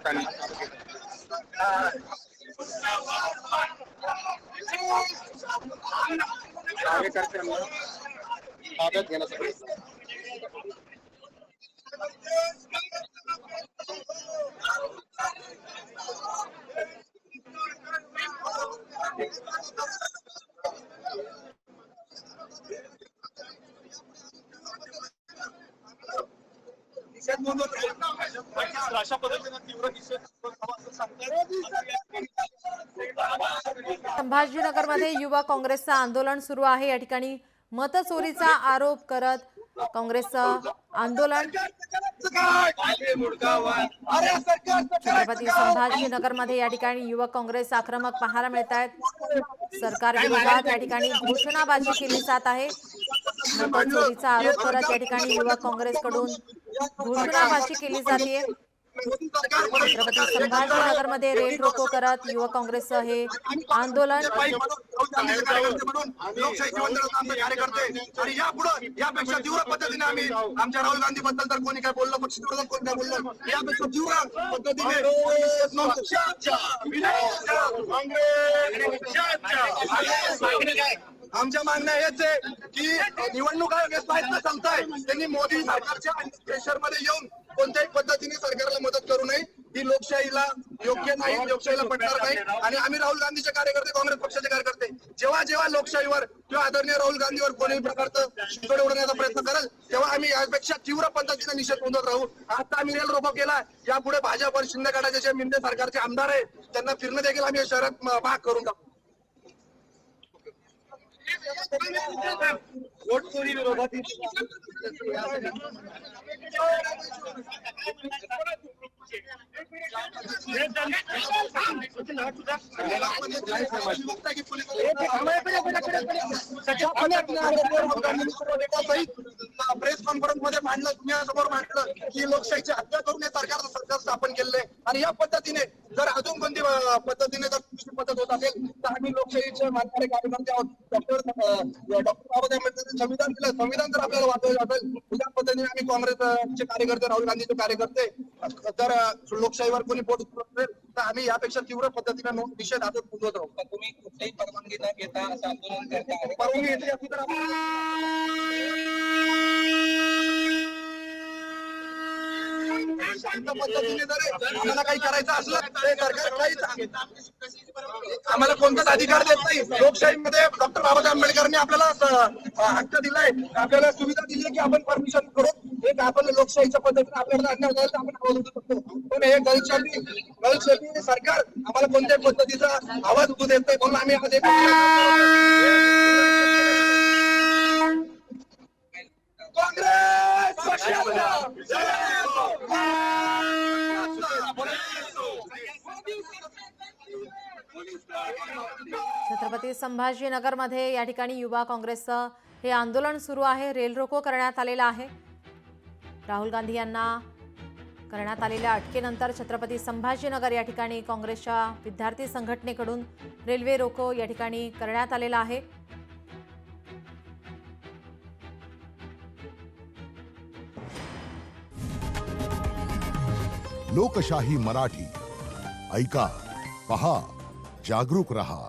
हाताने कार्यकर्त्यांना ताब्यात घेण्यासाठी अशा पद्धतीने तीव्र निषेध संभाजीनगरमध्ये युवा काँग्रेसचं आंदोलन सुरू आहे। या ठिकाणी मतचोरीचा आरोप करत काँग्रेसचं आंदोलन छत्रपती संभाजीनगरमध्ये या ठिकाणी युवा काँग्रेस आक्रमक पाहायला मिळत आहेत। सरकार विरोधात या ठिकाणी घोषणाबाजी केली जात आहे। मतचोरीचा आरोप करत या ठिकाणी युवा काँग्रेसकडून घोषणाबाजी केली जाते। छत्रपती संभाजीनगरमध्ये रेल रोको करत युवा काँग्रेसचं हे आंदोलन आणि यापेक्षा तीव्र पद्धतीने आम्ही आमच्या राहुल गांधी बद्दल तर कोणी काय बोललं, पक्ष विरोधात कोणी काय बोललं, यापेक्षा तीव्र पद्धतीने आमच्या मागण्या हेच आहे की निवडणूक आयोग चालताय, त्यांनी मोदी सरकारच्या प्रेशरमध्ये येऊन कोणत्याही पद्धतीने सरकारला मदत करू नये। ही लोकशाहीला योग्य नाही, लोकशाहीला पटणार नाही। आणि आम्ही राहुल गांधीचे कार्यकर्ते, काँग्रेस पक्षाचे कार्यकर्ते जेव्हा जेव्हा लोकशाहीवर किंवा आदरणीय राहुल गांधीवर कोणत्याही प्रकारचं शितोडे उडवण्याचा प्रयत्न करेल तेव्हा आम्ही यापेक्षा तीव्र पद्धतीने निषेध नोंदवत राहू। आता आम्ही रेल रोको केला, यापुढे भाजप आणि शिंदे गटाचे जे मिंदे सरकारचे आमदार आहे त्यांना फिरणं देखील आम्ही शहरात भाग करून टाकू। वोटचोरी विरोधात प्रेस कॉन्फरन्स मध्ये मांडलं, तुम्ही मांडलं की लोकशाहीची हत्या करून सरकार स्थापन केलेलं आहे। आणि या पद्धतीने जर अजून कोणती पद्धतीने जर पद्धत होत असेल तर आम्ही लोकशाहीचे मानणारे कार्यकर्ते आहोत। डॉक्टर बाबासाहेब आंबेडकर संविधान दिलं, संविधान जर आपल्याला वाचवायचं असेल त्या पद्धतीने आम्ही काँग्रेसचे कार्यकर्ते, राहुल गांधीचे कार्यकर्ते जर लोकशाहीवर कोणी पोट असेल तर आम्ही यापेक्षा तीव्र पद्धतीने निषेध आजच नोंदवत राहू। तुम्ही कुठल्याही परवानगी न घेता असं आंदोलन करता, परवानगी घेतली असती तर शांत पद्धतीने जर आम्हाला काही करायचं असलं तर सरकार काहीच आम्हाला कोणताच अधिकार देत नाही। लोकशाहीमध्ये डॉक्टर बाबासाहेब आंबेडकरांनी आपल्याला हक्क दिलाय, आपल्याला सुविधा दिली की आपण परमिशन करून एक आपण लोकशाहीच्या पद्धतीने आपल्याला अन्याय झाला तर आपण आवाज उठू शकतो। पण हे गलछेपी सरकार आम्हाला कोणत्याही पद्धतीचा आवाज उठू देत नाही। म्हणून आम्ही आज काँग्रेस छत्रपती संभाजीनगरमध्ये या ठिकाणी युवा काँग्रेसचं हे आंदोलन सुरू आहे। रेल रोको करण्यात आलेला आहे। राहुल गांधी यांना करण्यात आलेल्या अटकेनंतर छत्रपती संभाजीनगर या ठिकाणी काँग्रेसच्या विद्यार्थी संघटनेकडून रेल्वे रोको या ठिकाणी करण्यात आलेला आहे। लोकशाही मराठी ऐका, पहा, जागरूक रहा।